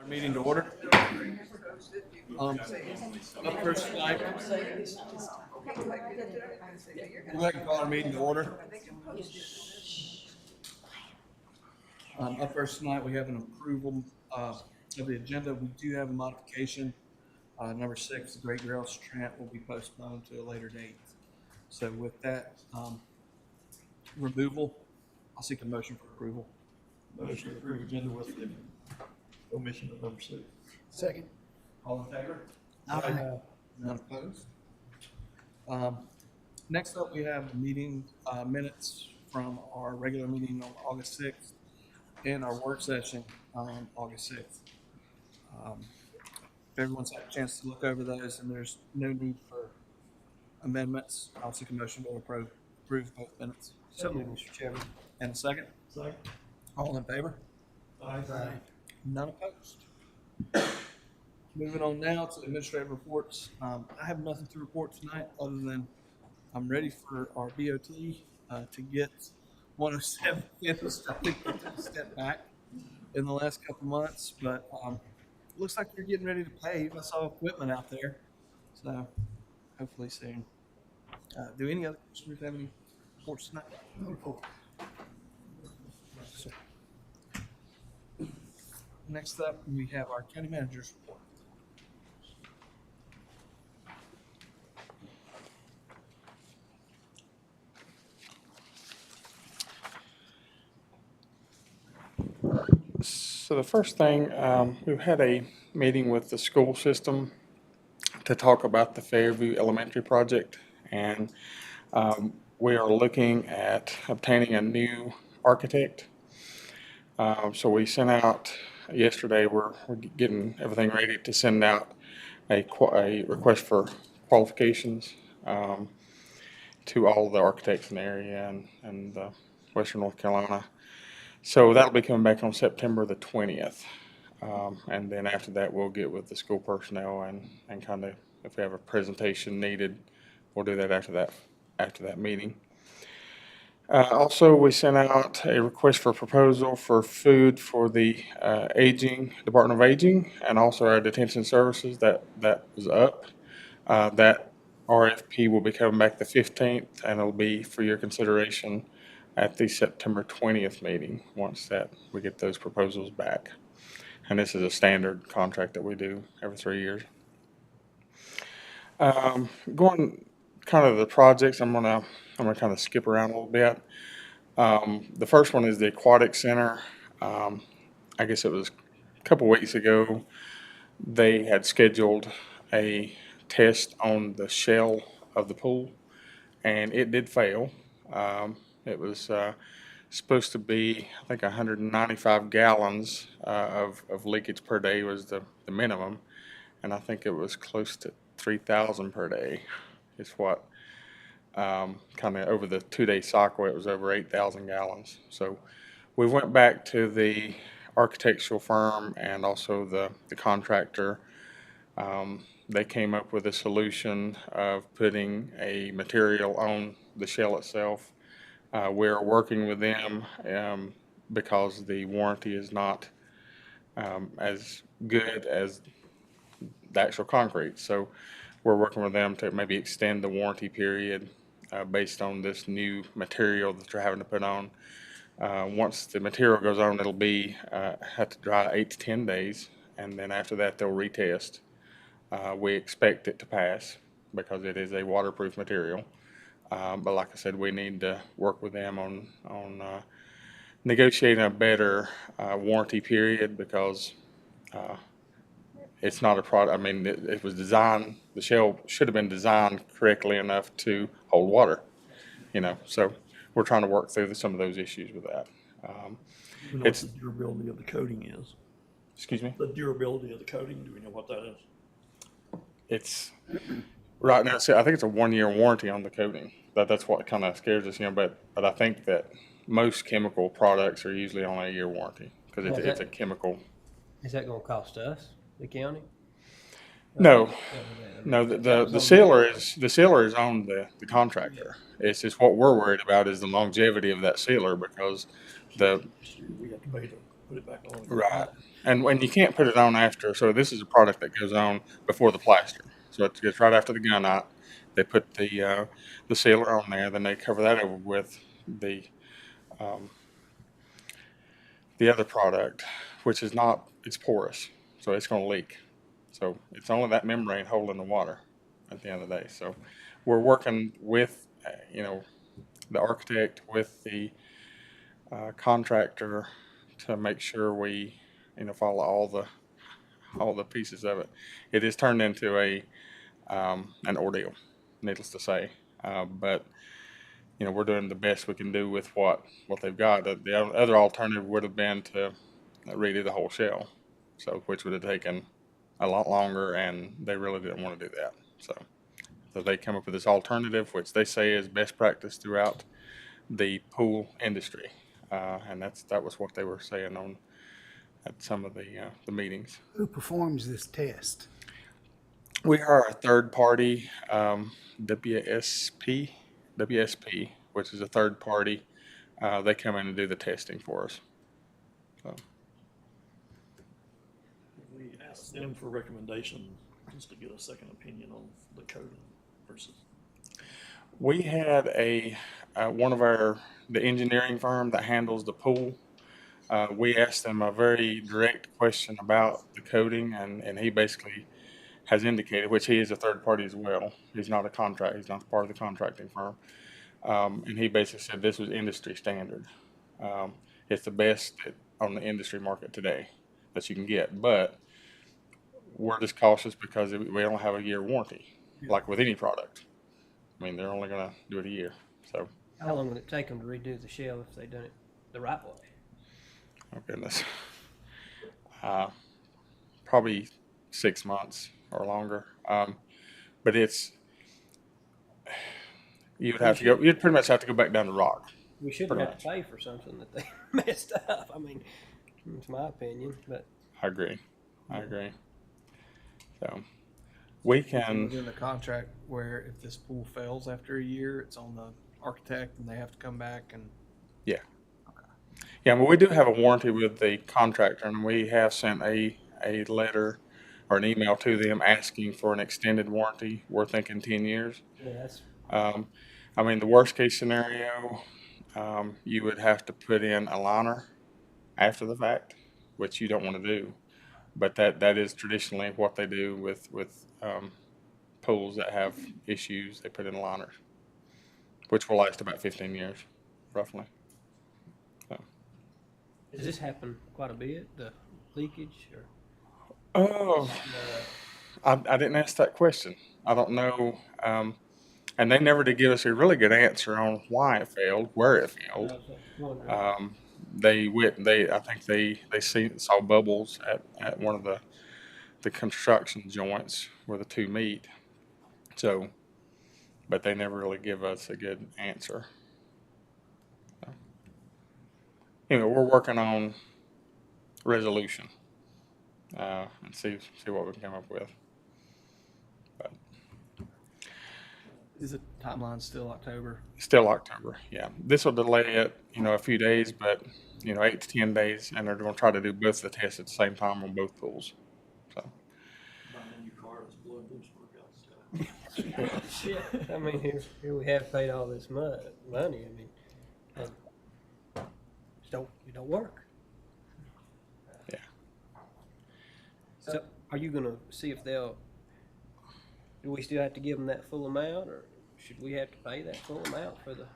Our meeting to order. Up first tonight, we'll go ahead and call our meeting to order. Up first tonight, we have an approval of the agenda. We do have a modification. Number 6, the Great Rails Trent will be postponed to a later date. So with that removal, I'll seek a motion for approval. Motion to approve agenda with the omission of number 6. Second. All in favor? Aye. None opposed? Next up, we have the meeting minutes from our regular meeting on August 6th and our work session on August 6th. If everyone's had a chance to look over those and there's no need for amendments, I'll seek a motion to approve both minutes. So moved, Mr. Chairman. And a second? Second. All in favor? Aye. None opposed. Moving on now to administrative reports. I have nothing to report tonight other than I'm ready for our BOT to get 107 finished. I think we took a step back in the last couple months, but looks like you're getting ready to pave. I saw equipment out there, so hopefully soon. Do any other commissioners have any reports tonight? Next up, we have our county manager's report. So the first thing, we've had a meeting with the school system to talk about the Fairview Elementary project, and we are looking at obtaining a new architect. So we sent out yesterday. We're getting everything ready to send out a request for qualifications to all the architects in the area and Western North Carolina. So that'll be coming back on September the 20th. And then after that, we'll get with the school personnel and kind of, if we have a presentation needed, we'll do that after that meeting. Also, we sent out a request for proposal for food for the Department of Aging, and also our detention services that was up. That RFP will be coming back the 15th, and it'll be for your consideration at the September 20th meeting once we get those proposals back. And this is a standard contract that we do every 3 years. Going kind of the projects, I'm gonna kind of skip around a little bit. The first one is the Aquatic Center. I guess it was a couple weeks ago, they had scheduled a test on the shell of the pool, and it did fail. It was supposed to be, I think, 195 gallons of leakage per day was the minimum, and I think it was close to 3,000 per day is what, kind of over the 2-day cycle, it was over 8,000 gallons. So we went back to the architectural firm and also the contractor. They came up with a solution of putting a material on the shell itself. We're working with them because the warranty is not as good as the actual concrete. So we're working with them to maybe extend the warranty period based on this new material that they're having to put on. Once the material goes on, it'll be have to dry 8 to 10 days, and then after that they'll retest. We expect it to pass because it is a waterproof material. But like I said, we need to work with them on negotiating a better warranty period because it's not a product. I mean, it was designed, the shell should have been designed correctly enough to hold water, so we're trying to work through some of those issues with that. Do we know what the durability of the coating is? Excuse me? The durability of the coating, do we know what that is? It's right now, I think it's a 1-year warranty on the coating. That's what kind of scares us, but I think that most chemical products are usually on a 1-year warranty because it's a chemical. Is that gonna cost us, the county? No, the sealer is on the contractor. It's just what we're worried about is the longevity of that sealer because We have to pay put it back on. Right. And when you can't put it on after, so this is a product that goes on before the plaster. So it gets right after the gunite. They put the sealer on there, then they cover that over with um, the other product, which is not, it's porous, so it's going to leak. So it's only that membrane holding the water at the end of the day. So we're working with, the architect, with the contractor to make sure we, follow all the pieces of it. It has turned into an ordeal, needless to say. But we're doing the best we can do with what they've got. The other alternative would have been to redo the whole shell, so which would have taken a lot longer, and they really didn't want to do that. So they come up with this alternative, which they say is best practice throughout the pool industry, and that was what they were saying at some of the meetings. Who performs this test? We are a third party, WSP, which is a third party. They come in and do the testing for us. So, We asked them for recommendation, just to get a second opinion on the coating versus. we had one of the engineering firm that handles the pool. We asked them a very direct question about the coating, and he basically has indicated, which he is a third party as well. He's not he's not part of the contracting firm. And he basically said this was industry standard. It's the best on the industry market today that you can get, but we're just cautious because we don't have a year warranty, like with any product. I mean, they're only going to do it a year. So, How long would it take them to redo the shell if they done it the right way? oh goodness, probably 6 months or longer. But you'd pretty much have to go back down to rock. We shouldn't Pretty have to pay for something that they messed up. I mean, it's my opinion, but I agree. So we can, Within the contract where if this pool fails after a year, it's on the architect and they have to come back and. yeah, but we do have a warranty with the contractor, and we have sent a letter or an email to them asking for an extended warranty. We're thinking 10 years. yeah, that's I mean, the worst case scenario, you would have to put in a liner after the fact, which you don't want to do. But that is traditionally what they do with pools that have issues. They put in liners, which will last about 15 years, roughly. So. does this happen quite a bit? The leakage or Oh, I didn't ask that question. I don't know. And they never did give us a really good answer on why it failed, where it failed. wondering. I think they saw bubbles at one of the construction joints where the two meet. So, but they never really give us a good answer. So, we're working on resolution, and see what we can come up with. But Is the timeline still October? still October, yeah. This will delay it, a few days, but 8 to 10 days, and they're going to try to do both the tests at the same time on both pools. So, Buying a new car, it's blowing loose work out. Shit. I mean, here we have paid all this money. I mean, and it don't work. yeah. So, are you gonna see if do we still have to give them that full amount, or should we have to pay that full amount for the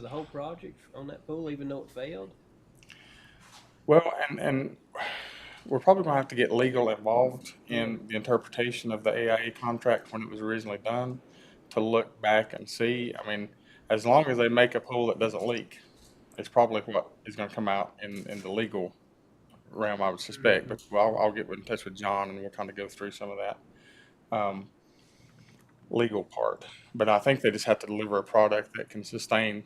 whole project on that pool, even though it failed? Well, and we're probably going to have to get legal involved in the interpretation of the AIA contract when it was originally done to look back and see. I mean, as long as they make a pool that doesn't leak, it's probably what is going to come out in the legal realm, I would suspect. But I'll get in touch with John and we'll kind of go through some of that legal part. But I think they just have to deliver a product that can sustain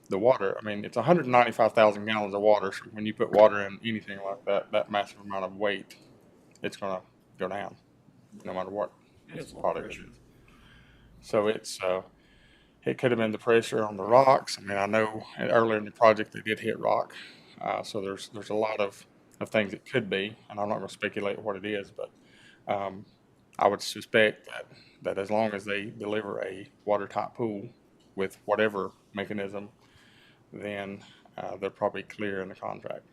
the water. I mean, it's 195,000 gallons of water. So when you put water in anything like that massive amount of weight, it's going to go down no matter what It's a lot of product it pressure. is. So it could have been the pressure on the rocks. I mean, I know earlier in the project they did hit rock So there's a lot of things it could be, and I'm not going to speculate what it is, but I would suspect that as long as they deliver a watertight pool with whatever mechanism, then they're probably clear in the contract.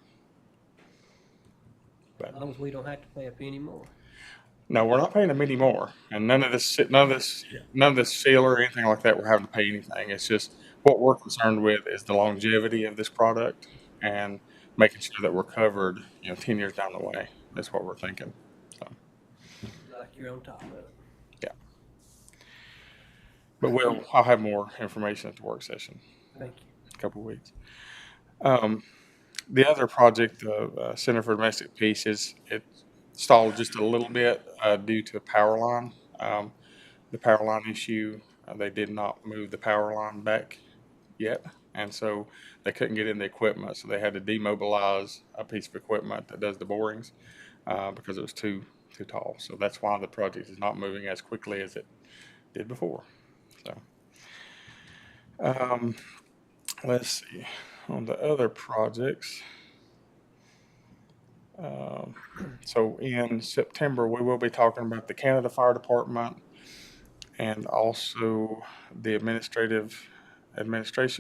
As long as we don't have to pay a penny more. No, we're not paying them any more, and none of this seal or anything like that. We're having to pay anything. It's just what we're concerned with is the longevity of this product and making sure that we're covered, 10 years down the way. That's what we're thinking. So, Like you're on top of it. yeah. But I'll have more information at the work session Thank you. in a couple of weeks. The other project, the Center for Domestic Peace, it stalled just a little bit due to a power line. The power line issue, they did not move the power line back yet, and so they couldn't get in the equipment, so they had to demobilize a piece of equipment that does the borings because it was too tall. So that's why the project is not moving as quickly as it did before. So let's see. On the other projects, so in September, we will be talking about the Canada Fire Department and also the administration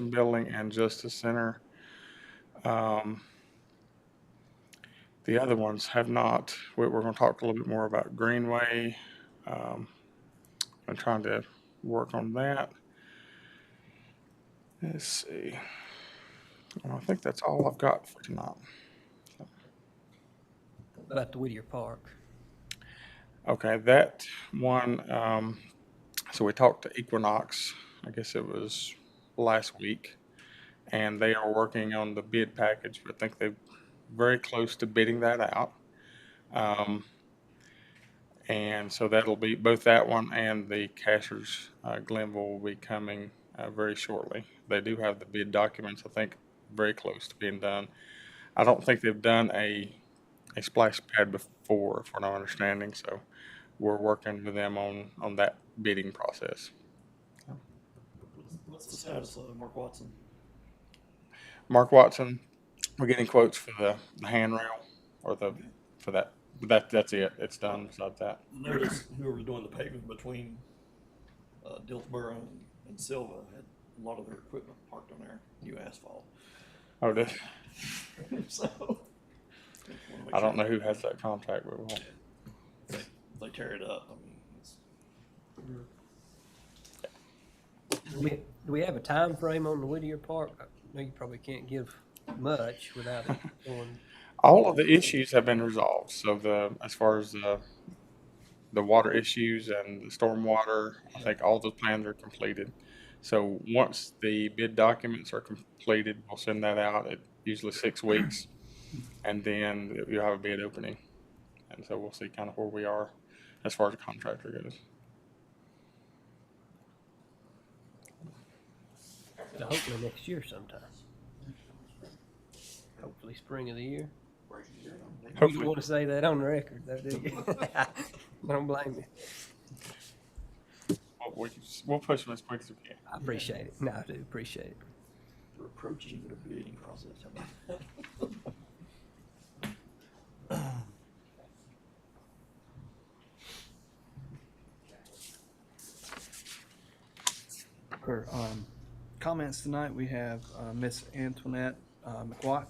building and Justice Center. The other ones have not. We're going to talk a little bit more about Greenway. I'm trying to work on that. Let's see. Well, I think that's all I've got for tonight. About the Whittier Park. Okay, that one, so we talked to Equinox, I guess it was last week, and they are working on the bid package. I think they're very close to bidding that out. And so that'll be both that one and the Cashers Glenville will be coming very shortly. They do have the bid documents, I think, very close to being done. I don't think they've done a splash pad before, for my understanding, so we're working with them on that bidding process. What's the status of Mark Watson? Mark Watson, we're getting quotes for the handrail or for that. But that's it. It's done. Besides that, Notice whoever's doing the paving between Dillsboro and Silva had a lot of their equipment parked on there, new asphalt. oh, So I don't know who has that contract, but we'll. if they tear it up, I mean, it's, Do we have a time frame on the Whittier Park? I know you probably can't give much without it going. All of the issues have been resolved. So as far as the water issues and the stormwater, I think all those plans are completed. So once the bid documents are completed, we'll send that out at usually 6 weeks, and then you'll have a bid opening. And so we'll see kind of where we are as far as the contractor goes. So hopefully next year sometime. Hopefully spring of the year. You don't Hopefully, want to say that on the record, though, do you? I don't blame you. we'll push them as quick as we can. I appreciate it. No, I do appreciate it. we're approaching the bidding process. How about that? For comments tonight, we have Miss Antoinette McWatt.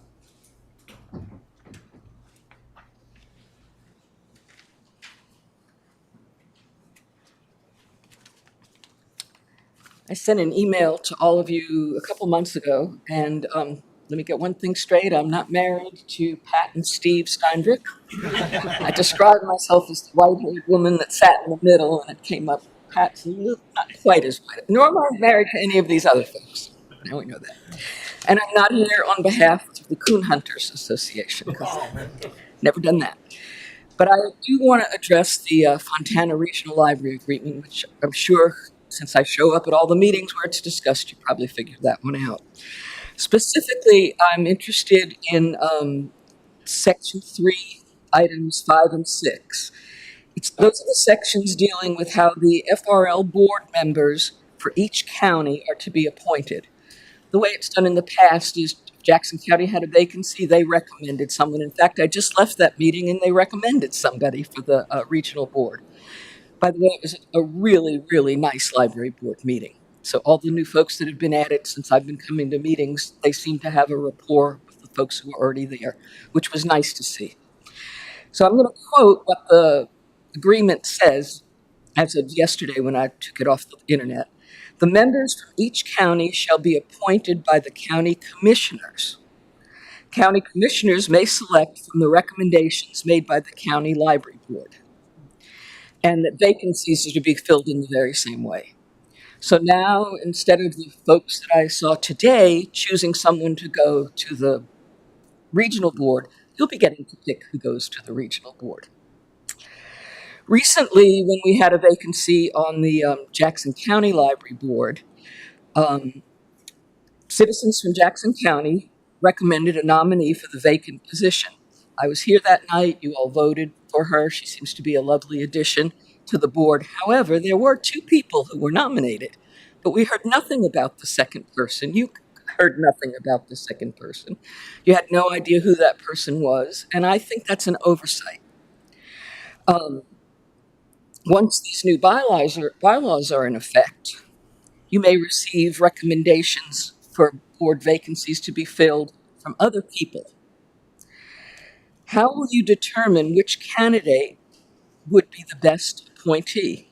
I sent an email to all of you a couple months ago, and let me get one thing straight. I'm not married to Pat and Steve Steindrick. I described myself as the white-haired woman that sat in the middle, and it came up, Pat's not quite as white. Nor am I married to any of these other folks. Now we know that. And I'm not here on behalf of the Coon Hunters Association, because I've never done that. But I do want to address the Fontana Regional Library Agreement, which I'm sure, since I show up at all the meetings where it's discussed, you probably figured that one out. Specifically, I'm interested in Section 3, items 5 and 6. Those are the sections dealing with how the FRL board members for each county are to be appointed. The way it's done in the past is Jackson County had a vacancy. They recommended someone. In fact, I just left that meeting and they recommended somebody for the regional board. By the way, it was a really, really nice library board meeting. So all the new folks that have been added since I've been coming to meetings, they seem to have a rapport with the folks who were already there, which was nice to see. So I'm going to quote what the agreement says as of yesterday when I took it off the internet. The members from each county shall be appointed by the county commissioners. County commissioners may select from the recommendations made by the county library board, and that vacancies are to be filled in the very same way. So now, instead of the folks that I saw today choosing someone to go to the regional board, you'll be getting to pick who goes to the regional board. Recently, when we had a vacancy on the Jackson County Library Board, citizens from Jackson County recommended a nominee for the vacant position. I was here that night. You all voted for her. She seems to be a lovely addition to the board. However, there were 2 people who were nominated, but we heard nothing about the second person. You heard nothing about the second person. You had no idea who that person was, and I think that's an oversight. Once these new bylaws are in effect, you may receive recommendations for board vacancies to be filled from other people. How will you determine which candidate would be the best appointee?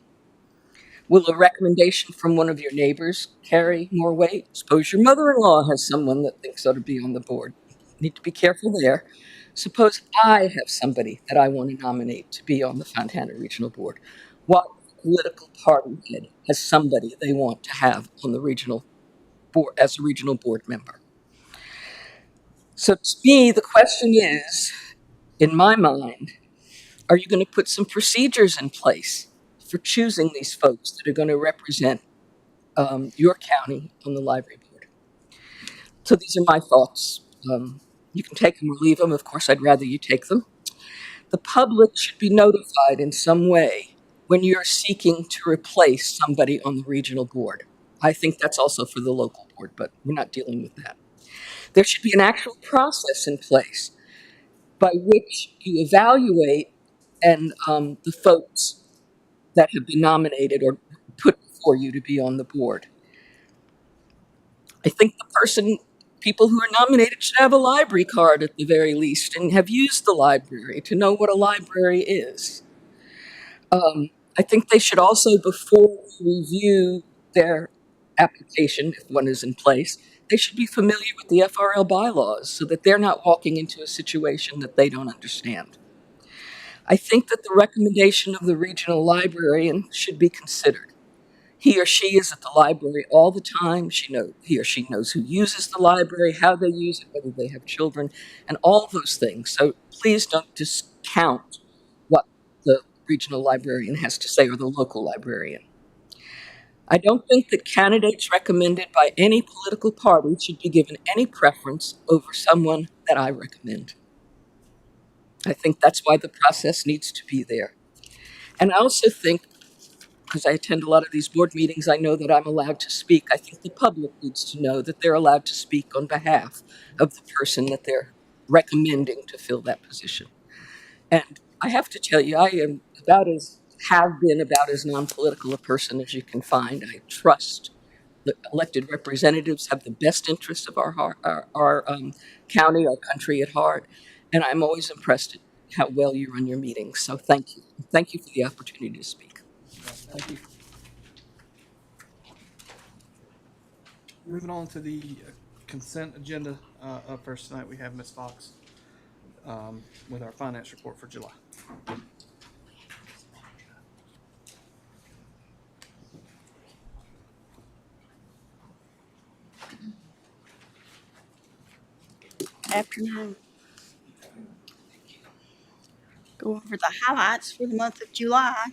Will a recommendation from one of your neighbors carry more weight? Suppose your mother-in-law has someone that thinks ought to be on the board. You need to be careful there. Suppose I have somebody that I want to nominate to be on the Fontana Regional Board. What political party head has somebody they want to have on the regional board as a regional board member? So to me, the question is, in my mind, are you going to put some procedures in place for choosing these folks that are going to represent your county on the library board? So these are my thoughts. You can take them or leave them. Of course, I'd rather you take them. The public should be notified in some way when you're seeking to replace somebody on the regional board. I think that's also for the local board, but we're not dealing with that. There should be an actual process in place by which you evaluate and the folks that have been nominated or put before you to be on the board. I think people who are nominated should have a library card at the very least and have used the library to know what a library is. I think they should also, before we review their application, if one is in place, they should be familiar with the FRL bylaws so that they're not walking into a situation that they don't understand. I think that the recommendation of the regional librarian should be considered. He or she is at the library all the time. He or she knows who uses the library, how they use it, whether they have children, and all those things. So please don't discount what the regional librarian has to say or the local librarian. I don't think that candidates recommended by any political party should be given any preference over someone that I recommend. I think that's why the process needs to be there. And I also think, because I attend a lot of these board meetings, I know that I'm allowed to speak. I think the public needs to know that they're allowed to speak on behalf of the person that they're recommending to fill that position. And I have to tell you, I am have been about as non-political a person as you can find. I trust the elected representatives have the best interests of our county, our country at heart. And I'm always impressed at how well you run your meetings. So thank you. Thank you for the opportunity to speak. Thank you. Moving on to the consent agenda, up first tonight, we have Ms. Fox with our finance report for July. Afternoon. Go over the highlights for the month of July.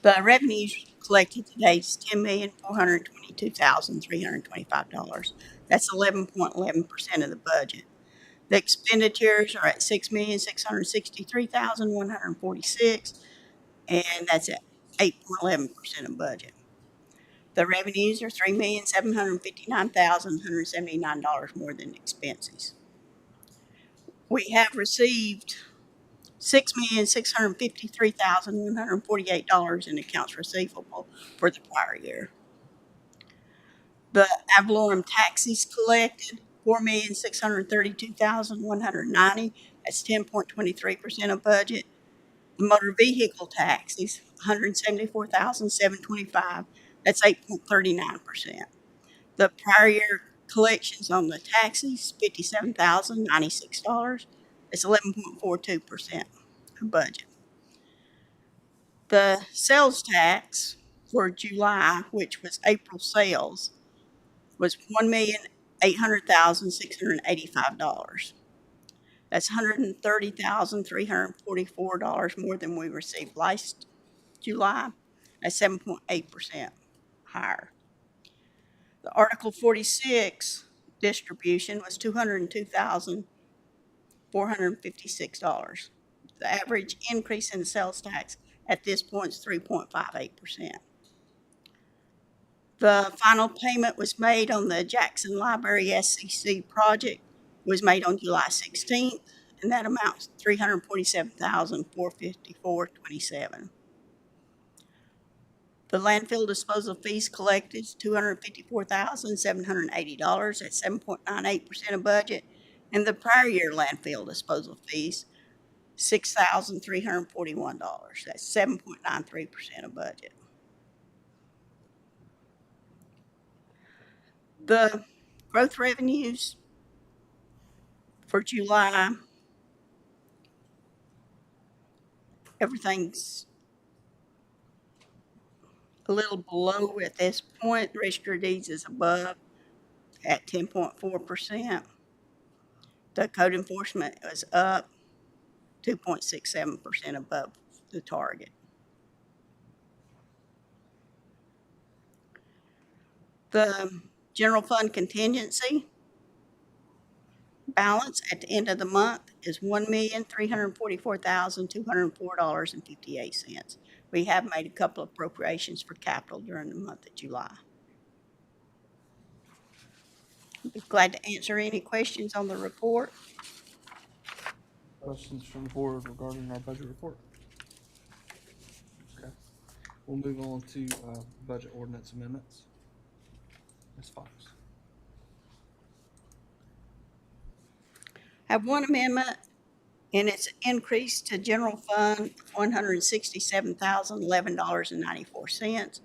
The revenues collected today is $10,422,325. That's 11.11% of the budget. The expenditures are at $6,663,146, and that's at 8.11% of budget. The revenues are $3,759,179 more than expenses. We have received $6,653,148 in accounts receivable for the prior year. The ad valorem taxes collected, $4,632,190. That's 10.23% of budget. The motor vehicle taxes, $174,725. That's 8.39%. The prior year collections on the taxes, $57,096. It's 11.42% of budget. The sales tax for July, which was April sales, was $1,800,685. That's $130,344 more than we received last July. That's 7.8% higher. The Article 46 distribution was $202,456. The average increase in the sales tax at this point is 3.58%. The final payment was made on the Jackson Library SCC project, was made on July 16th, and that amounts to $347,454.27. The landfill disposal fees collected is $254,780. That's 7.98% of budget. And the prior year landfill disposal fees, $6,341. That's 7.93% of budget. The growth revenues for July, everything's a little below at this point. The register of deeds is above at 10.4%. The code enforcement was up 2.67% above the target. The general fund contingency balance at the end of the month is $1,344,204.58. We have made a couple of appropriations for capital during the month of July. I'd be glad to answer any questions on the report. Questions from the board regarding our budget report? Okay. We'll move on to budget ordinance amendments. Ms. Fox. I have one amendment, and it's increase to general fund $167,011.94,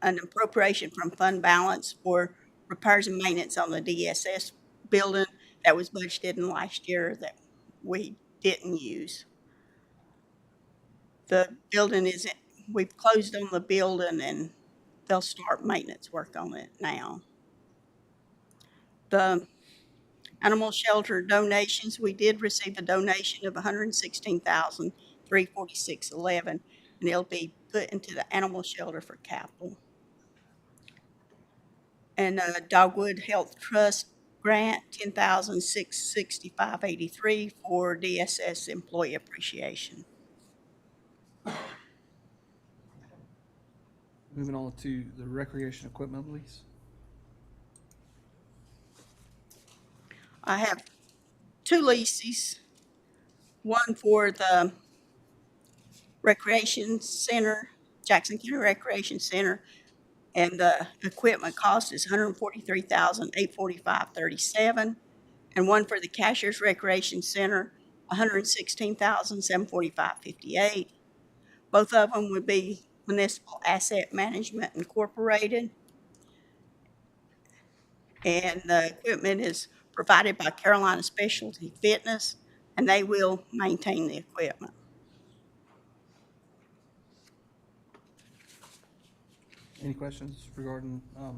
an appropriation from fund balance for repairs and maintenance on the DSS building that was budgeted in last year that we didn't use. The building we've closed on the building and they'll start maintenance work on it now. The animal shelter donations, we did receive a donation of $116,346.11, and it'll be put into the animal shelter for capital. And Dogwood Health Trust grant, $10,665.83 for DSS employee appreciation. Moving on to the recreation equipment lease. I have two leases, one for the Recreation Center, Jackson County Recreation Center, and the equipment cost is $143,845.37, and one for the Cashiers Recreation Center, $116,745.58. Both of them would be Municipal Asset Management Incorporated, and the equipment is provided by Carolina Specialty Fitness, and they will maintain the equipment. Any questions regarding the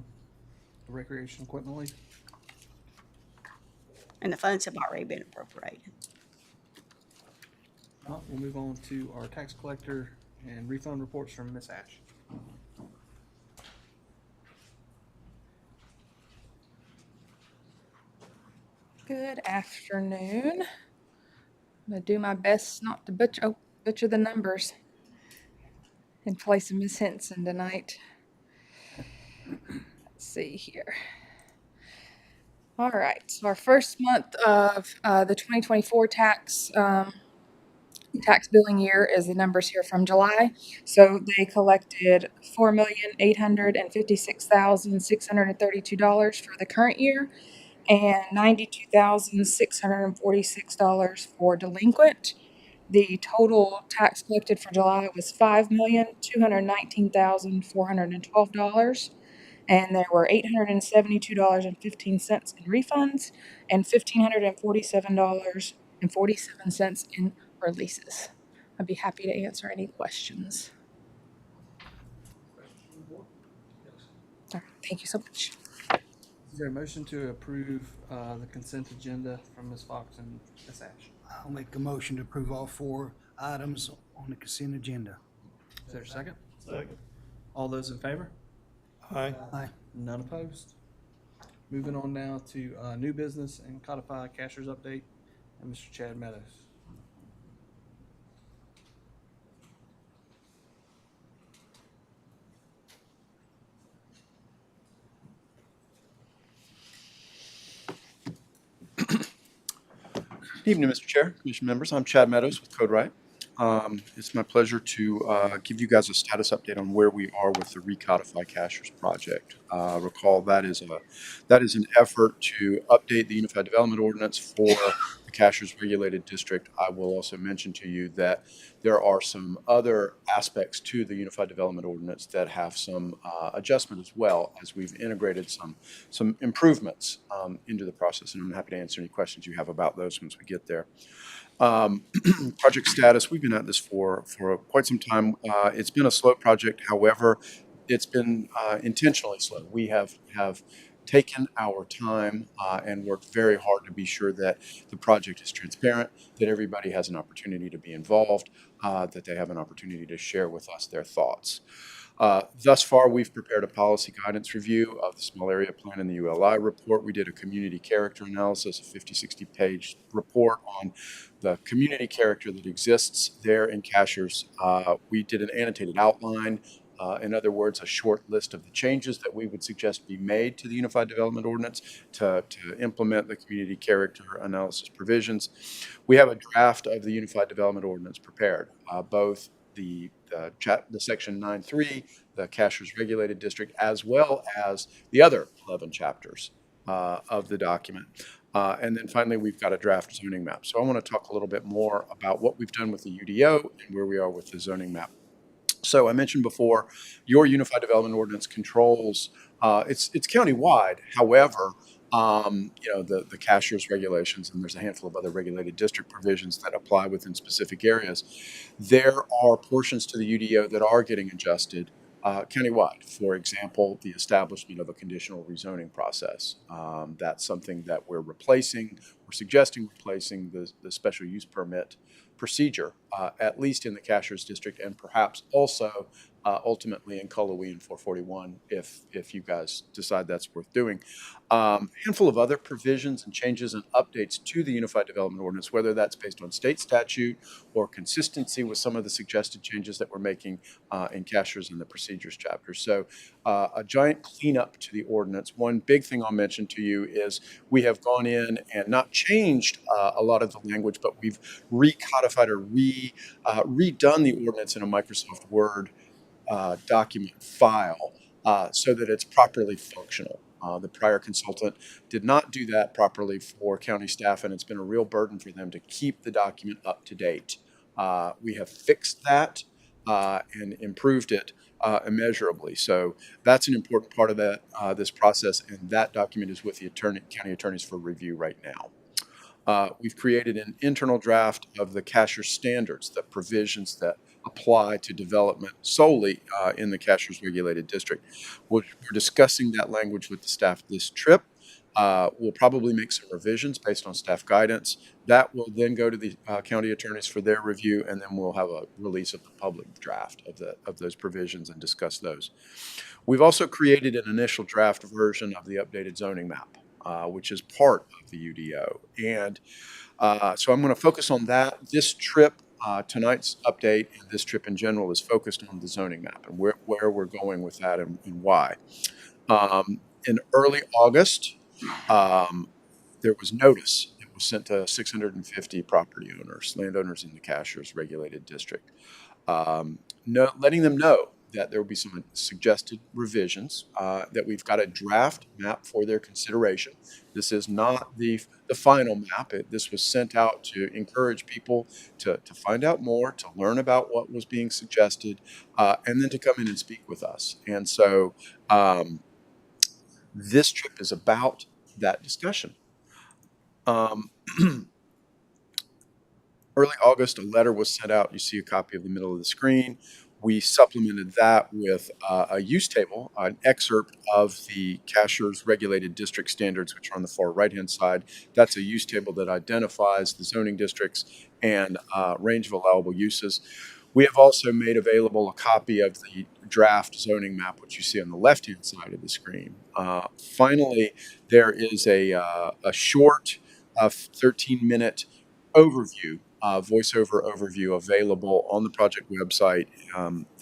recreation equipment lease? And the funds have already been appropriated. We'll move on to our tax collector and refund reports from Ms. Ash. Good afternoon. I'm gonna do my best not to butcher the numbers in place of Miss Henson tonight. Let's see here. All right, so our first month of the 2024 tax billing year is the numbers here from July. So they collected $4,856,632 for the current year and $92,646 for delinquent. The total tax collected for July was $5,219,412, and there were $872.15 in refunds and $1,547.47 in releases. I'd be happy to answer any questions. All right, thank you so much. Is there a motion to approve the consent agenda from Ms. Fox and Ms. Ash? I'll make a motion to approve all 4 items on the consent agenda. Is there a second? Second. All those in favor? Aye. Aye. None opposed. Moving on now to new business and codified cashier's update, and Mr. Chad Meadows. Evening, Mr. Chair, Commission members. I'm Chad Meadows with CodeRight. It's my pleasure to give you guys a status update on where we are with the Recodify Cashers project. Recall that is an effort to update the Unified Development Ordinance for the Cashers Regulated District. I will also mention to you that there are some other aspects to the Unified Development Ordinance that have some adjustment as well, as we've integrated some improvements into the process, and I'm happy to answer any questions you have about those once we get there. Project status, we've been at this for quite some time. It's been a slow project. However, it's been intentionally slow. We have taken our time and worked very hard to be sure that the project is transparent, that everybody has an opportunity to be involved, that they have an opportunity to share with us their thoughts. Thus far, we've prepared a policy guidance review of the small area plan and the ULI report. We did a community character analysis, a 50-60 page report on the community character that exists there in Cashers. We did an annotated outline. In other words, a short list of the changes that we would suggest be made to the Unified Development Ordinance to implement the community character analysis provisions. We have a draft of the Unified Development Ordinance prepared, both the section 9.3, the Cashers Regulated District, as well as the other 11 chapters of the document. And then finally, we've got a draft zoning map. So I want to talk a little bit more about what we've done with the UDO and where we are with the zoning map. So I mentioned before, your Unified Development Ordinance controls, it's county-wide. However, the cashier's regulations, and there's a handful of other regulated district provisions that apply within specific areas. There are portions to the UDO that are getting adjusted countywide. For example, the establishment of a conditional rezoning process. That's something that we're suggesting replacing the special use permit procedure, at least in the Cashers District, and perhaps also ultimately in Cullowhee and 441, if you guys decide that's worth doing. Handful of other provisions and changes and updates to the Unified Development Ordinance, whether that's based on state statute or consistency with some of the suggested changes that we're making in Cashers and the procedures chapter. So a giant cleanup to the ordinance. One big thing I'll mention to you is we have gone in and not changed a lot of the language, but we've recodified or redone the ordinance in a Microsoft Word document file so that it's properly functional. The prior consultant did not do that properly for county staff, and it's been a real burden for them to keep the document up to date. We have fixed that and improved it immeasurably. So that's an important part of this process, and that document is with the county attorneys for review right now. We've created an internal draft of the cashier standards, the provisions that apply to development solely in the Cashers Regulated District. We're discussing that language with the staff this trip. We'll probably make some revisions based on staff guidance. That will then go to the county attorneys for their review, and then we'll have a release of the public draft of those provisions and discuss those. We've also created an initial draft version of the updated zoning map, which is part of the UDO. And so I'm going to focus on that. This trip, tonight's update, and this trip in general is focused on the zoning map and where we're going with that and why. In early August, there was notice. It was sent to 650 property owners, landowners in the Cashiers regulated district, letting them know that there will be some suggested revisions, that we've got a draft map for their consideration. This is not the final map. This was sent out to encourage people to find out more, to learn about what was being suggested, and then to come in and speak with us. And so this trip is about that discussion. Early August, a letter was sent out. You see a copy of the middle of the screen. We supplemented that with a use table, an excerpt of the Cashiers regulated district standards, which are on the far right-hand side. That's a use table that identifies the zoning districts and range of allowable uses. We have also made available a copy of the draft zoning map, which you see on the left-hand side of the screen. Finally, there is a short 13-minute overview, voiceover overview available on the project website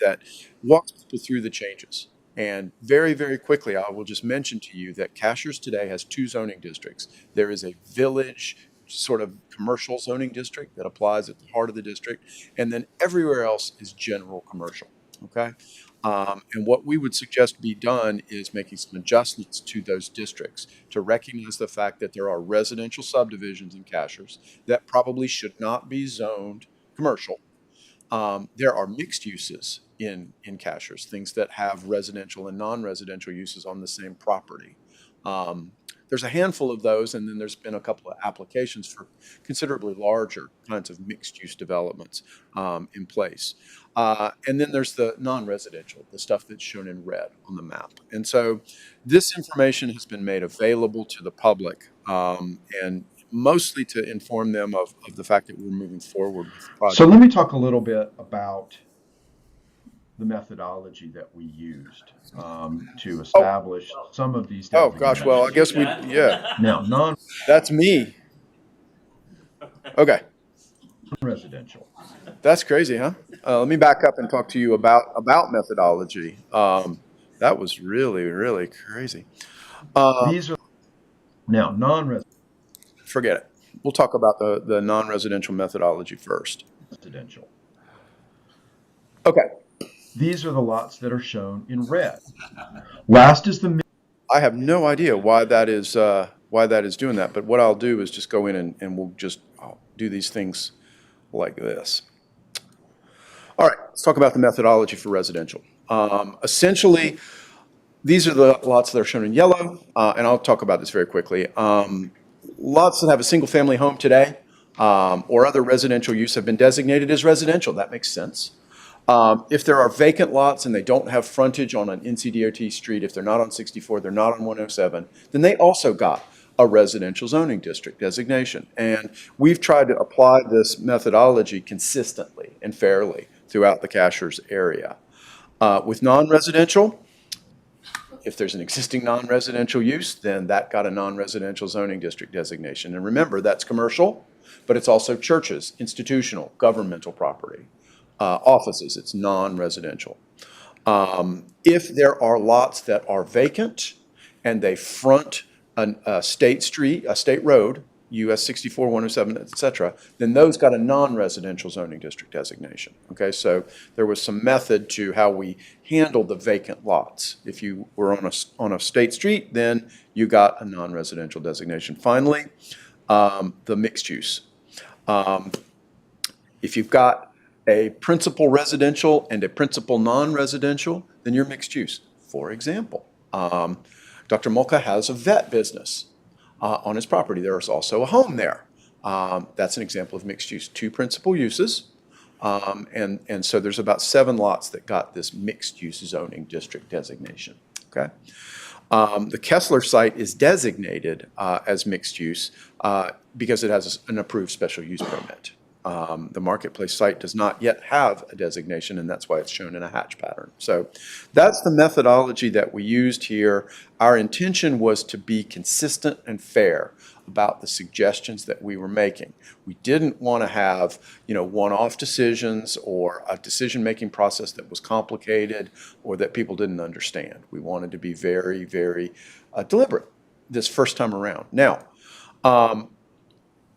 that walks people through the changes. And very, very quickly, I will just mention to you that Cashiers today has 2 zoning districts. There is a village sort of commercial zoning district that applies at the heart of the district, and then everywhere else is general commercial, okay? And what we would suggest be done is making some adjustments to those districts to recognize the fact that there are residential subdivisions in Cashiers that probably should not be zoned commercial. There are mixed uses in Cashiers, things that have residential and non-residential uses on the same property. There's a handful of those, and then there's been a couple of applications for considerably larger kinds of mixed-use developments in place. And then there's the non-residential, the stuff that's shown in red on the map. And so this information has been made available to the public, and mostly to inform them of the fact that we're moving forward with the project. So let me talk a little bit about the methodology that we used to establish some of these. Oh, gosh, well, I guess yeah. Now, That's me. Okay. non-residential. That's crazy, huh? Let me back up and talk to you about methodology. That was really, really crazy. These are now non-residential. Forget it. We'll talk about the non-residential methodology first. Okay. These are the lots that are shown in red. Last is the. I have no idea why that is doing that, but what I'll do is just go in and I'll do these things like this. All right, let's talk about the methodology for residential. Essentially, these are the lots that are shown in yellow, and I'll talk about this very quickly. Lots that have a single-family home today or other residential use have been designated as residential. That makes sense. If there are vacant lots and they don't have frontage on an NCDOT street, if they're not on 64, they're not on 107, then they also got a residential zoning district designation. And we've tried to apply this methodology consistently and fairly throughout the Cashiers area. With non-residential, if there's an existing non-residential use, then that got a non-residential zoning district designation. And remember, that's commercial, but it's also churches, institutional, governmental property. Offices, it's non-residential. If there are lots that are vacant and they front a state street, a state road, US 64, 107, et cetera, then those got a non-residential zoning district designation. Okay, so there was some method to how we handled the vacant lots. If you were on a state street, then you got a non-residential designation. Finally, the mixed use. If you've got a principal residential and a principal non-residential, then you're mixed use. For example, Dr. Mulca has a vet business on his property. There is also a home there. That's an example of mixed use, 2 principal uses. And so there's about 7 lots that got this mixed use zoning district designation, okay? The Kessler site is designated as mixed use because it has an approved special use permit. The Marketplace site does not yet have a designation, and that's why it's shown in a hatch pattern. So that's the methodology that we used here. Our intention was to be consistent and fair. about the suggestions that we were making. We didn't want to have, one-off decisions or a decision-making process that was complicated or that people didn't understand. We wanted to be very, very deliberate this first time around. Now,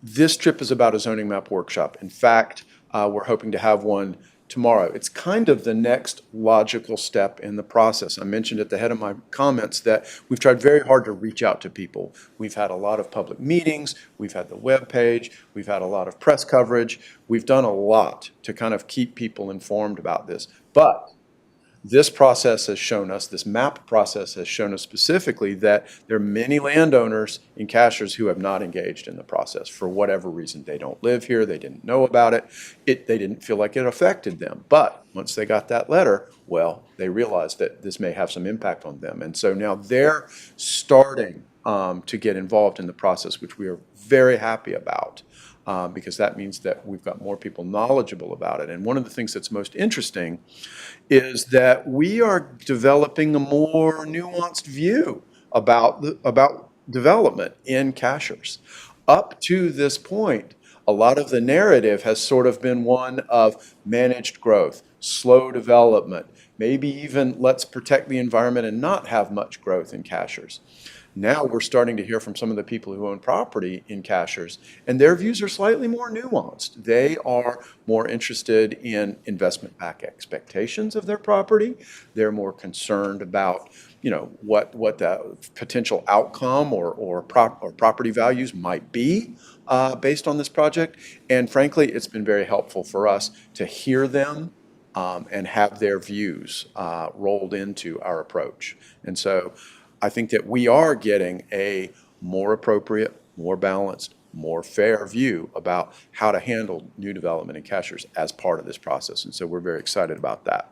this trip is about a zoning map workshop. In fact, we're hoping to have one tomorrow. It's kind of the next logical step in the process. I mentioned at the head of my comments that we've tried very hard to reach out to people. We've had a lot of public meetings, we've had the web page, we've had a lot of press coverage. We've done a lot to kind of keep people informed about this. But this process has shown us, this map process has shown us specifically that there are many landowners in Cashers who have not engaged in the process for whatever reason. They don't live here, they didn't know about it, they didn't feel like it affected them. But once they got that letter, well, they realized that this may have some impact on them. And so now they're starting to get involved in the process, which we are very happy about. Because that means that we've got more people knowledgeable about it. And one of the things that's most interesting is that we are developing a more nuanced view about development in Cashers. Up to this point, a lot of the narrative has sort of been one of managed growth, slow development, maybe even let's protect the environment and not have much growth in Cashers. Now we're starting to hear from some of the people who own property in Cashers, and their views are slightly more nuanced. They are more interested in investment back expectations of their property. They're more concerned about, what the potential outcome or property values might be based on this project. And frankly, it's been very helpful for us to hear them and have their views rolled into our approach. And so I think that we are getting a more appropriate, more balanced, more fair view about how to handle new development in Cashers as part of this process. And so we're very excited about that.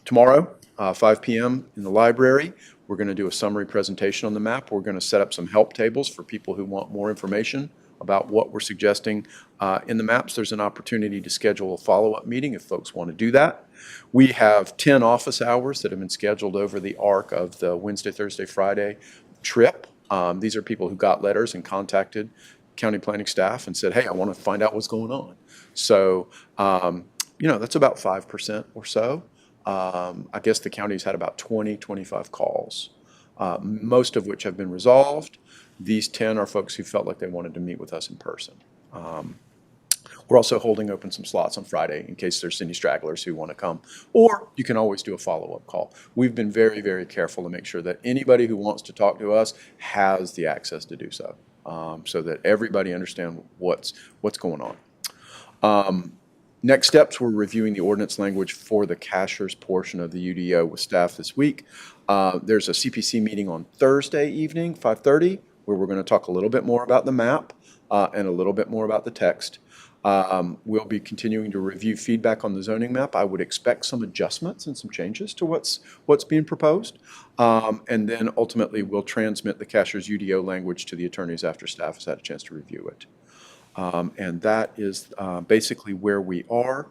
Tomorrow, 5 p.m. in the library, we're going to do a summary presentation on the map. We're going to set up some help tables for people who want more information about what we're suggesting in the maps. There's an opportunity to schedule a follow-up meeting if folks want to do that. We have 10 office hours that have been scheduled over the arc of the Wednesday, Thursday, Friday trip. These are people who got letters and contacted county planning staff and said, hey, I want to find out what's going on. So, that's about 5% or so. I guess the county's had about 25 calls, most of which have been resolved. These 10 are folks who felt like they wanted to meet with us in person. We're also holding open some slots on Friday in case there's any stragglers who want to come, or you can always do a follow-up call. We've been very, very careful to make sure that anybody who wants to talk to us has the access to do so, so that everybody understands what's going on. Next steps, we're reviewing the ordinance language for the Cashers portion of the UDO with staff this week. There's a CPC meeting on Thursday evening, 5:30, where we're going to talk a little bit more about the map and a little bit more about the text. We'll be continuing to review feedback on the zoning map. I would expect some adjustments and some changes to what's being proposed. And then ultimately, we'll transmit the Cashers UDO language to the attorneys after staff has had a chance to review it. And that is basically where we are.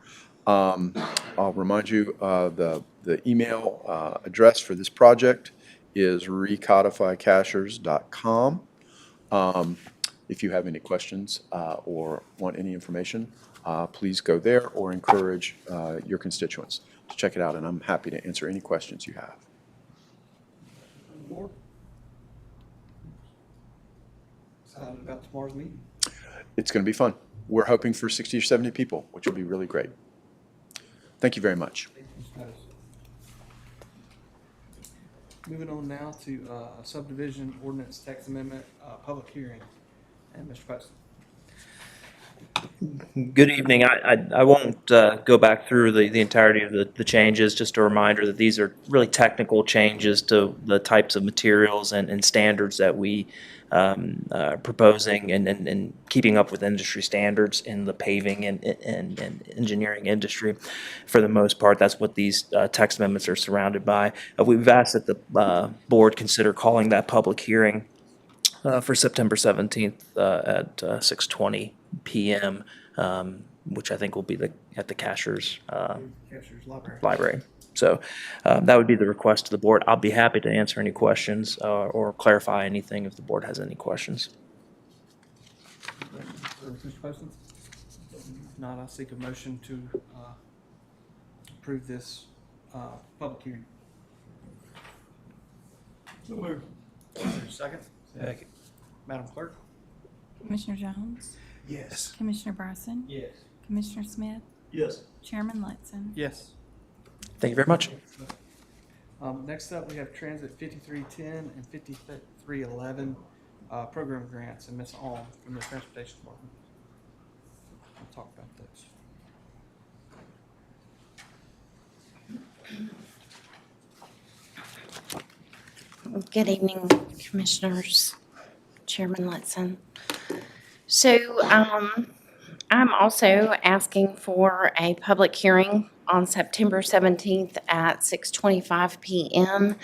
I'll remind you, the email address for this project is recodifycashers.com. If you have any questions or want any information, please go there or encourage your constituents to check it out, and I'm happy to answer any questions you have. Excited about tomorrow's meeting. It's going to be fun. We're hoping for 60 or 70 people, which will be really great. Thank you very much. Moving on now to subdivision ordinance text amendment, public hearing. And Mr. Preston. Good evening. I won't go back through the entirety of the changes. Just a reminder that these are really technical changes to the types of materials and standards that we are proposing and keeping up with industry standards in the paving and engineering industry. For the most part, that's what these text amendments are surrounded by. We've asked that the board consider calling that public hearing for September 17th at 6:20 p.m. which I think will be at the Cashers Cashier's Library. Library. So that would be the request to the board. I'll be happy to answer any questions or clarify anything if the board has any questions. Mr. President? If not, I'll seek a motion to approve this public hearing. So moved. Is there a second? Second. Madam Clerk? Commissioner Jones, Yes. Commissioner Bryson, Yes. Commissioner Smith, Yes. Chairman Letson. Yes. Thank you very much. Next up, we have Transit 5310 and 5311 program grants, and Ms. Alm from the Transportation Department. We'll talk about those. Good evening, Commissioners, Chairman Letson. So I'm also asking for a public hearing on September 17th at 6:25 p.m.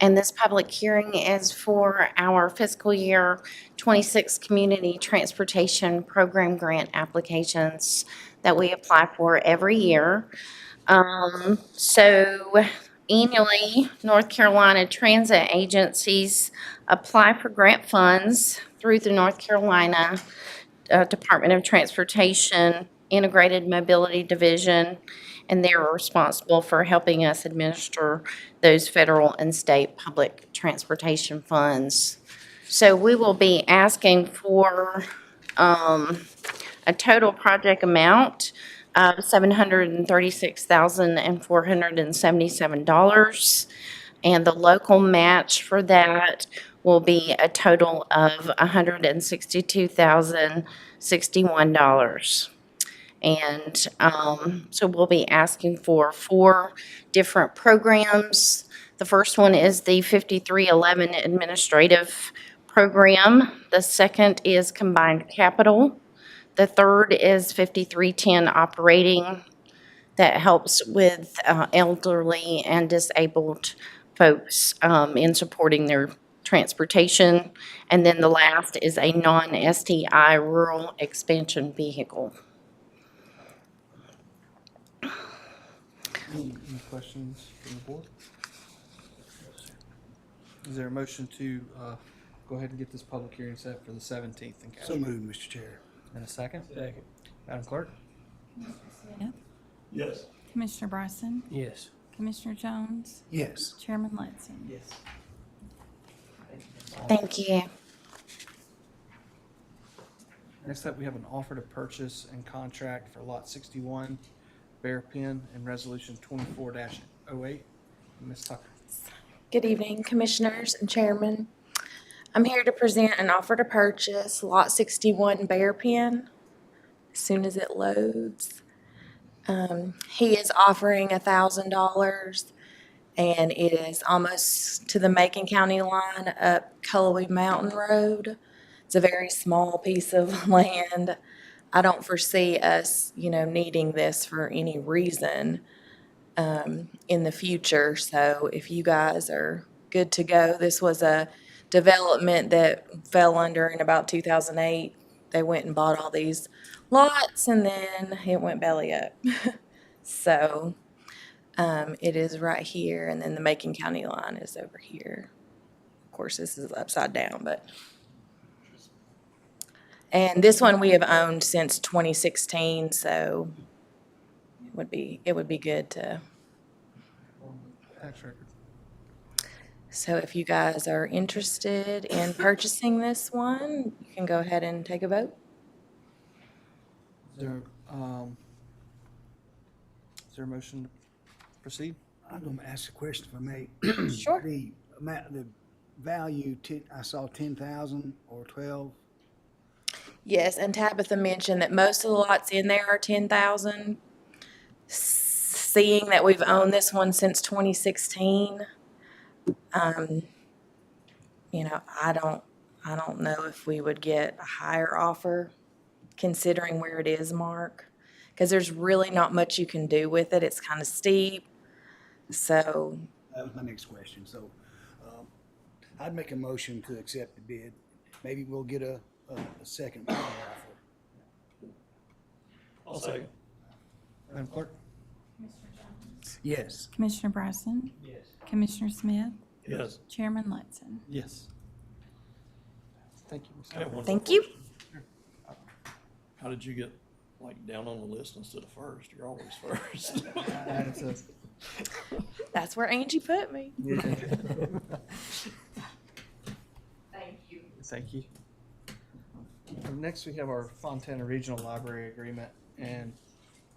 And this public hearing is for our fiscal year 26 Community Transportation Program grant applications that we apply for every year. So annually, North Carolina transit agencies apply for grant funds through the North Carolina Department of Transportation Integrated Mobility Division, and they're responsible for helping us administer those federal and state public transportation funds. So we will be asking for a total project amount of $736,477, and the local match for that will be a total of $162,061. And so we'll be asking for 4 different programs. The first one is the 5311 Administrative Program. The second is Combined Capital. The third is 5310 Operating, that helps with elderly and disabled folks in supporting their transportation. And then the last is a non-STI Rural Expansion Vehicle. Any questions from the board? Is there a motion to go ahead and get this public hearing set for the 17th in Cashel? So moved, Mr. Chair. And a second? Second. Madam Clerk? Smith, Yes. Commissioner Bryson, Yes. Commissioner Jones, Yes. Chairman Letson. Yes. Thank you. Next up, we have an offer to purchase and contract for Lot 61, Bear Pen, and Resolution 24-08. Ms. Tucker. Good evening, Commissioners and Chairman. I'm here to present an offer to purchase Lot 61 Bear Pen as soon as it loads. He is offering $1,000, and it is almost to the Macon County line up Cullowhee Mountain Road. It's a very small piece of land. I don't foresee us, needing this for any reason in the future. So if you guys are good to go, this was a development that fell under in about 2008. They went and bought all these lots, and then it went belly up. So it is right here, and then the Macon County line is over here. Of course, this is upside down, but. And this one we have owned since 2016, so it would be good to. Tax record. So if you guys are interested in purchasing this one, you can go ahead and take a vote. Is there a motion to proceed? I'm going to ask a question if I may. Sure. The value, I saw 10,000 or 12. Yes, and Tabitha mentioned that most of the lots in there are 10,000. Seeing that we've owned this one since 2016, I don't know if we would get a higher offer considering where it is, Mark, because there's really not much you can do with it. It's kind of steep. So That was my next question. So I'd make a motion to accept the bid. Maybe we'll get a second offer. I'll second. Madam Clerk? Yes. Commissioner Bryson? Yes. Commissioner Smith? Yes. Chairman Letson? Yes. Thank you, I have Mr. one Thank more you. question. How did you get like down on the list instead of first? You're always first. That's where Angie put me. Thank you. Next, we have our Fontana Regional Library Agreement, and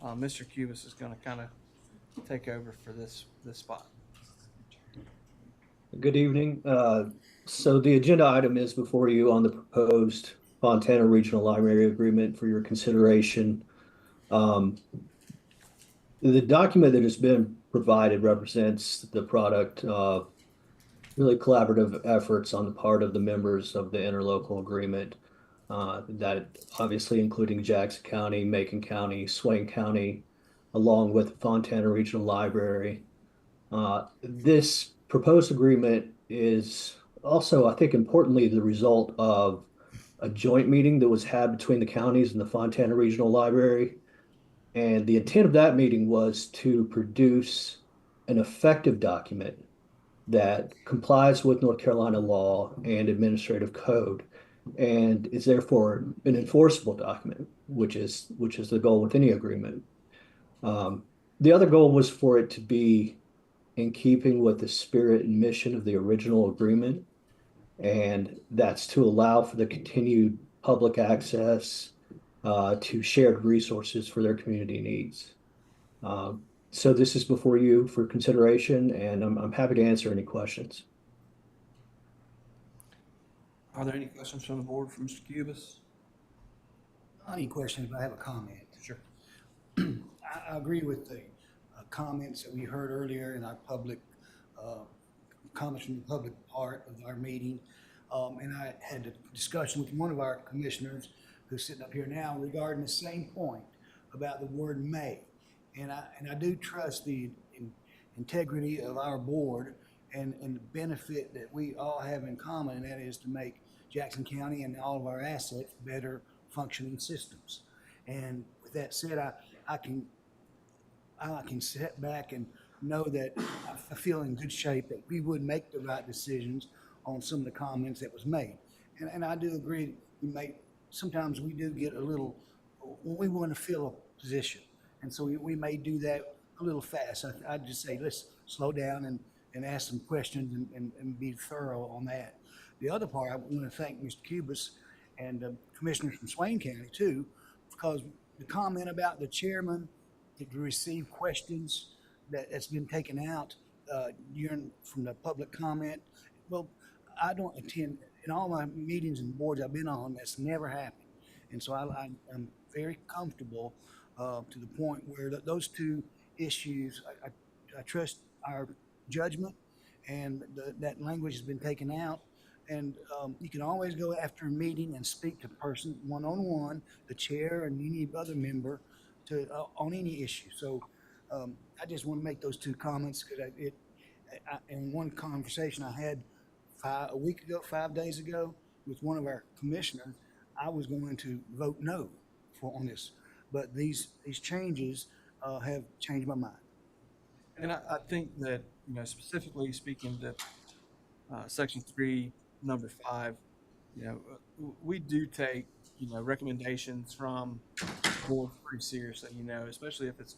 Mr. Cubis is going to kind of take over for this spot. Good evening. So the agenda item is before you on the proposed Fontana Regional Library Agreement for your consideration. The document that has been provided represents the product of really collaborative efforts on the part of the members of the interlocal agreement, that obviously including Jackson County, Macon County, Swain County, along with Fontana Regional Library. This proposed agreement is also, I think importantly, the result of a joint meeting that was had between the counties and the Fontana Regional Library. And the intent of that meeting was to produce an effective document that complies with North Carolina law and administrative code, and is therefore an enforceable document, which is the goal with any agreement. The other goal was for it to be in keeping with the spirit and mission of the original agreement, and that's to allow for the continued public access to shared resources for their community needs. So this is before you for consideration, and I'm happy to answer any questions. Are there any questions from the board for Mr. Cubis? Not any questions, but I have a comment. Sure. I agree with the comments that we heard earlier in our public, comments from the public part of our meeting. And I had a discussion with one of our commissioners who's sitting up here now regarding the same point about the word may. And I do trust the integrity of our board and the benefit that we all have in common, and that is to make Jackson County and all of our assets better functioning systems. And with that said, I can sit back and know that I feel in good shape that we would make the right decisions on some of the comments that was made. And I do agree, sometimes we do get a little, we want to fill a position. And so we may do that a little fast. I'd just say, let's slow down and ask some questions and be thorough on that. The other part, I want to thank Mr. Cubis and commissioners from Swain County too, because the comment about the chairman to receive questions that's been taken out from the public comment. Well, I don't attend, in all my meetings and boards I've been on, that's never happened. And so I'm very comfortable to the point where those two issues, I trust our judgment, and that language has been taken out. And you can always go after a meeting and speak to the person one-on-one, the chair and any other member, on any issue. So I just want to make those two comments because in one conversation I had 5 days ago with one of our commissioners, I was going to vote no on this, but these changes have changed my mind. And I think that, specifically speaking to Section 3, Number 5, we do take, recommendations from the board pretty seriously, especially if it's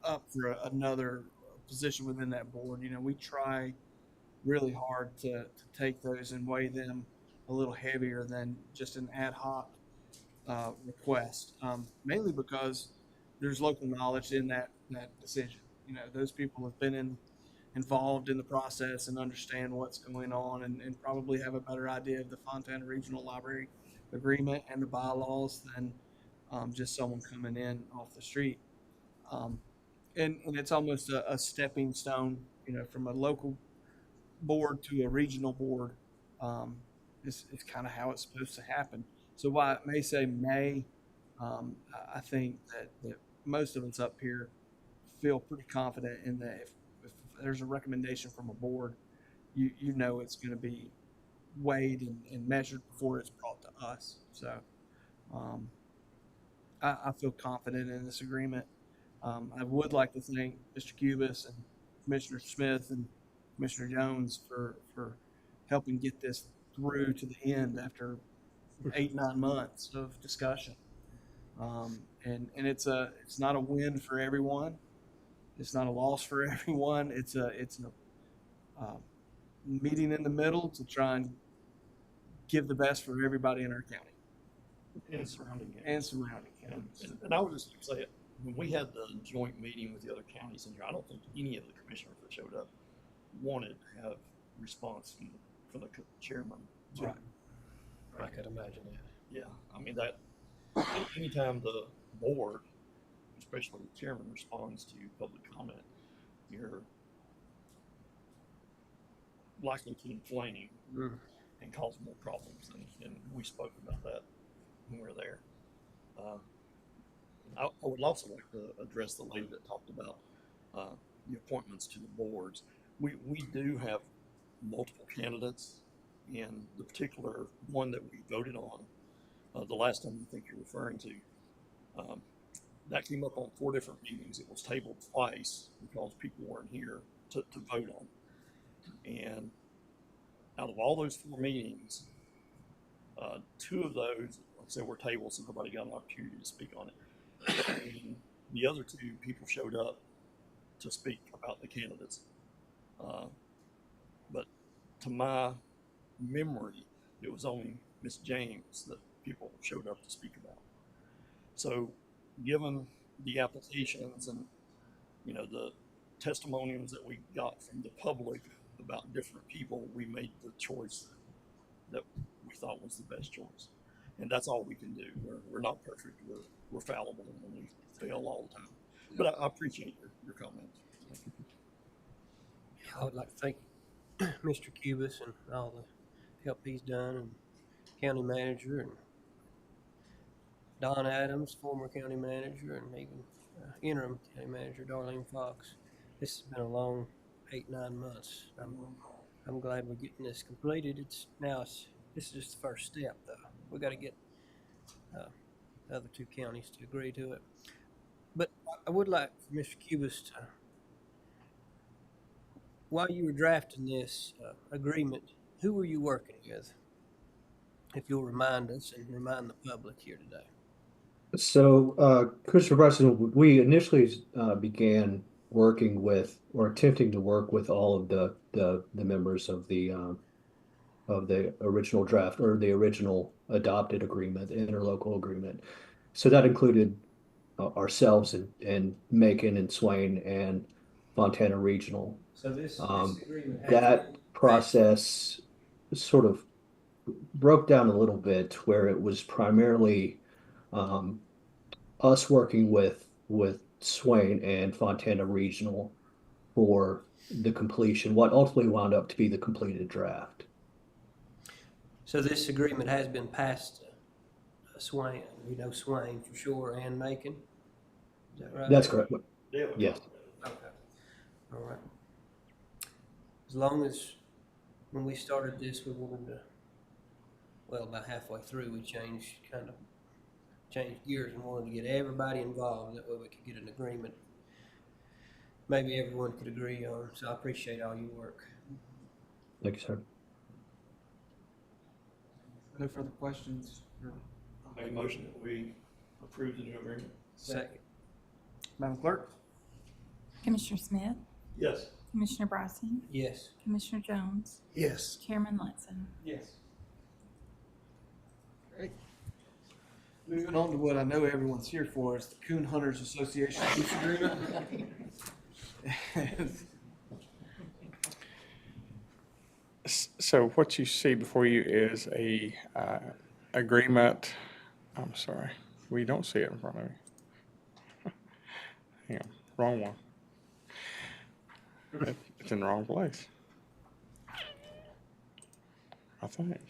up for another position within that board. We try really hard to take those and weigh them a little heavier than just an ad hoc request, mainly because there's local knowledge in that decision. Those people have been involved in the process and understand what's going on and probably have a better idea of the Fontana Regional Library Agreement and the bylaws than just someone coming in off the street. And it's almost a stepping stone, from a local board to a regional board. It's kind of how it's supposed to happen. So while it may say may, I think that most of us up here feel pretty confident in that if there's a recommendation from a board, it's going to be weighed and measured before it's brought to us. So I feel confident in this agreement. I would like to thank Mr. Cubis and Commissioner Smith and Commissioner Jones for helping get this through to the end after 8-9 months of discussion. And it's not a win for everyone. It's not a loss for everyone. It's a meeting in the middle to try and give the best for everybody in our county And surrounding it. and surrounding counties. And I would just say it, when we had the joint meeting with the other counties in here, I don't think any of the commissioners that showed up wanted to have response from the chairman. Right. I could imagine that. Yeah, I mean, that, anytime the board, especially the chairman, responds to public comment, you're likely to inflame and cause more problems, and we spoke about that when we were there. I would also like to address the lady that talked about the appointments to the boards. We do have multiple candidates, and the particular one that we voted on the last time I think you're referring to, that came up on 4 different meetings. It was tabled twice because people weren't here to vote on. And out of all those 4 meetings, 2 of those, like I said, were tabled, so nobody got an opportunity to speak on it. And the other 2 people showed up to speak about the candidates. But to my memory, it was only Ms. James that people showed up to speak about. So given the applications and, you know, the testimonials that we got from the public about different people, we made the choice that we thought was the best choice. And that's all we can do. We're not perfect. We're fallible, and we fail all the time. But I appreciate your comments. I would like to thank Mr. Cubis and all the help he's done, and county manager, and Don Adams, former county manager, and even interim county manager Darlene Fox. This has been a long 8-9 months. I'm glad we're getting this completed. This is just the first step, though. We got to get the other 2 counties to agree to it. But I would like for Mr. Cubis to, while you were drafting this agreement, who were you working with? If you'll remind us and remind the public here today. So, Commissioner Bryson, we initially began working with, or attempting to work with, all of the members of the original draft, or the original adopted agreement, the interlocal agreement. So that included ourselves and Macon and Swain and Fontana Regional. So this agreement that process sort of broke down a little bit, where it was primarily us working with Swain and Fontana Regional for the completion, what ultimately wound up to be the completed draft. So this agreement has been passed to Swain. We know Swain for sure, and Macon. Is that right? That's correct. Yeah. Yes. Okay. All right. As long as when we started this, we wanted to, well, about halfway through, we changed gears and wanted to get everybody involved. That way we could get an agreement maybe everyone could agree on. So I appreciate all your work. Thank you, sir. No further questions? I make a motion that we approve the new agreement. Second. Madam Clerk? Commissioner Smith, Yes. Commissioner Bryson, Yes. Commissioner Jones, Yes. Chairman Latson. Yes. Great. Moving on to what I know everyone's here for is the Coon Hunters Association lease agreement. So what you see before you is a agreement. I'm sorry, we don't see it in front of me. Hang on, wrong one. It's in the wrong place. I think.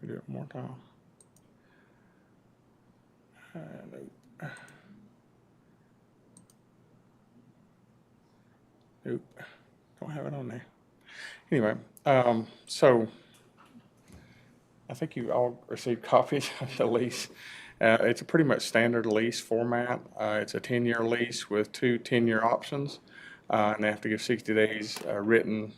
We do it one more time. Nope. Nope. Don't have it on there. Anyway, so I think you all received copies of the lease It's a pretty much standard lease format. It's a 10-year lease with two 10-year options, and they have to give 60 days written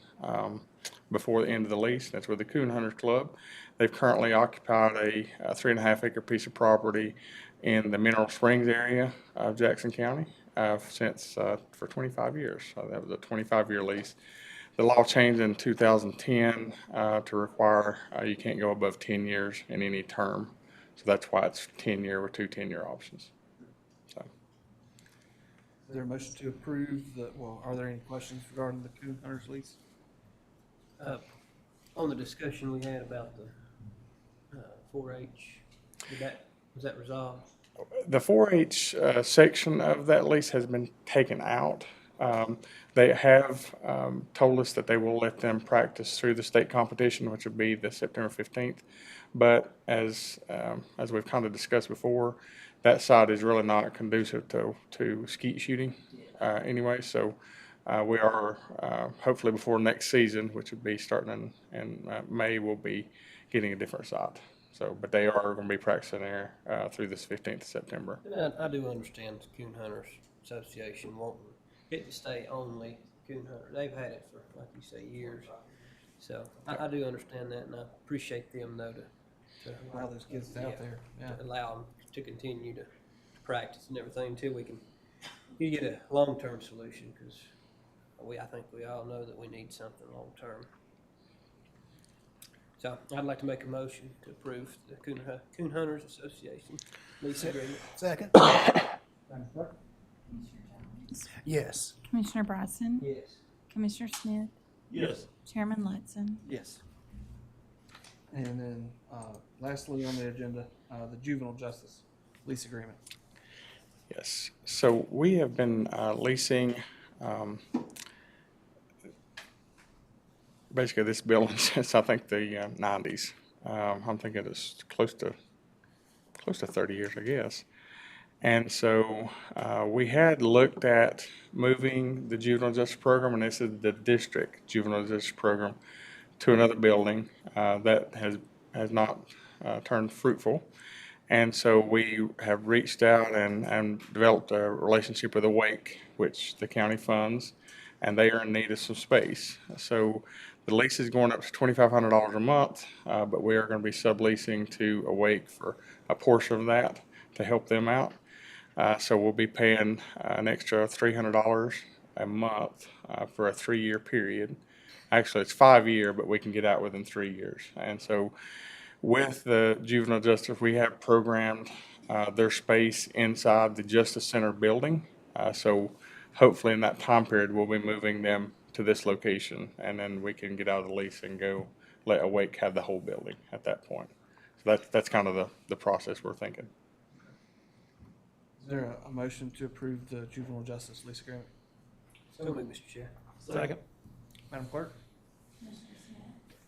before the end of the lease. That's with the Coon Hunters Club. They've currently occupied a 3.5-acre piece of property in the Mineral Springs area of Jackson County for 25 years. So that was a 25-year lease. The law changed in 2010 to require you can't go above 10 years in any term. So that's why it's 10-year with two 10-year options. So. Is there a motion to approve are there any questions regarding the Coon Hunters lease? On the discussion we had about the 4-H, was that resolved? The 4-H section of that lease has been taken out. They have told us that they will let them practice through the state competition, which will be the September 15th. But as we've kind of discussed before, that site is really not conducive to skeet shooting anyway. So we are hopefully before next season, which would be starting in May, we'll be getting a different site. So, but they are going to be practicing there through this 15th of September. And I do understand the Coon Hunters Association wanting it to stay only coon hunter. They've had it for, like you say, years. So I do understand that, and I appreciate them though to Allow those kids out there. Yeah. to allow them to continue to practice and everything until we can get a long-term solution, because I think we all know that we need something long-term. So I'd like to make a motion to approve the Coon Hunters Association lease agreement. Second? Commissioner Jones? Yes. Commissioner Bryson? Yes. Commissioner Smith? Yes. Chairman Ludson? Yes. And then lastly on the agenda, the juvenile justice lease agreement. Yes. So we have been leasing basically this building since I think the 90s. I'm thinking it's close to 30 years, I guess. And so we had looked at moving the juvenile justice program, and this is the district juvenile justice program, to another building that has not turned fruitful. And so we have reached out and developed a relationship with Awake, which the county funds, and they are in need of some space. So the lease is going up to $2,500 a month, but we are going to be subleasing to Awake for a portion of that to help them out. So we'll be paying an extra $300 a month for a 3-year period. Actually, it's 5-year, but we can get out within 3 years. And so with the juvenile justice, we have programmed their space inside the Justice Center building. So hopefully in that time period, we'll be moving them to this location, and then we can get out of the lease and go let Awake have the whole building at that point. So that's kind of the process we're thinking. Is there a motion to approve the juvenile justice lease agreement? So moved, Mr. Chair. Second. Madam Clerk?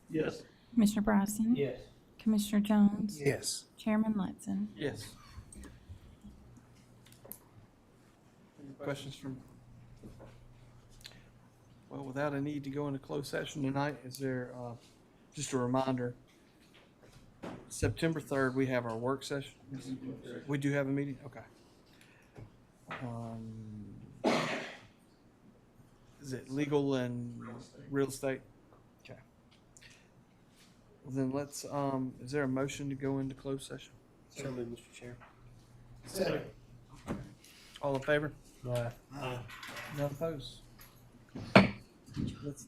Yes. Commissioner Bryson? Yes. Commissioner Jones? Yes. Chairman Ludson? Yes. Any questions from? Well, without a need to go into closed session tonight, is there, just a reminder, September 3rd, we have our work session. We do have a meeting? Okay. Is it legal and real estate? Okay. Well, then let's, is there a motion to go into closed session? So moved, Mr. Chair. Second. All in favor? Aye. None opposed? Let's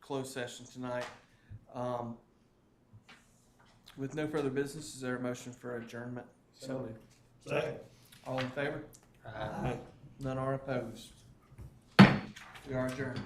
closed session tonight. With no further business, is there a motion for adjournment? So Second. All in favor? None are opposed. We are adjourned.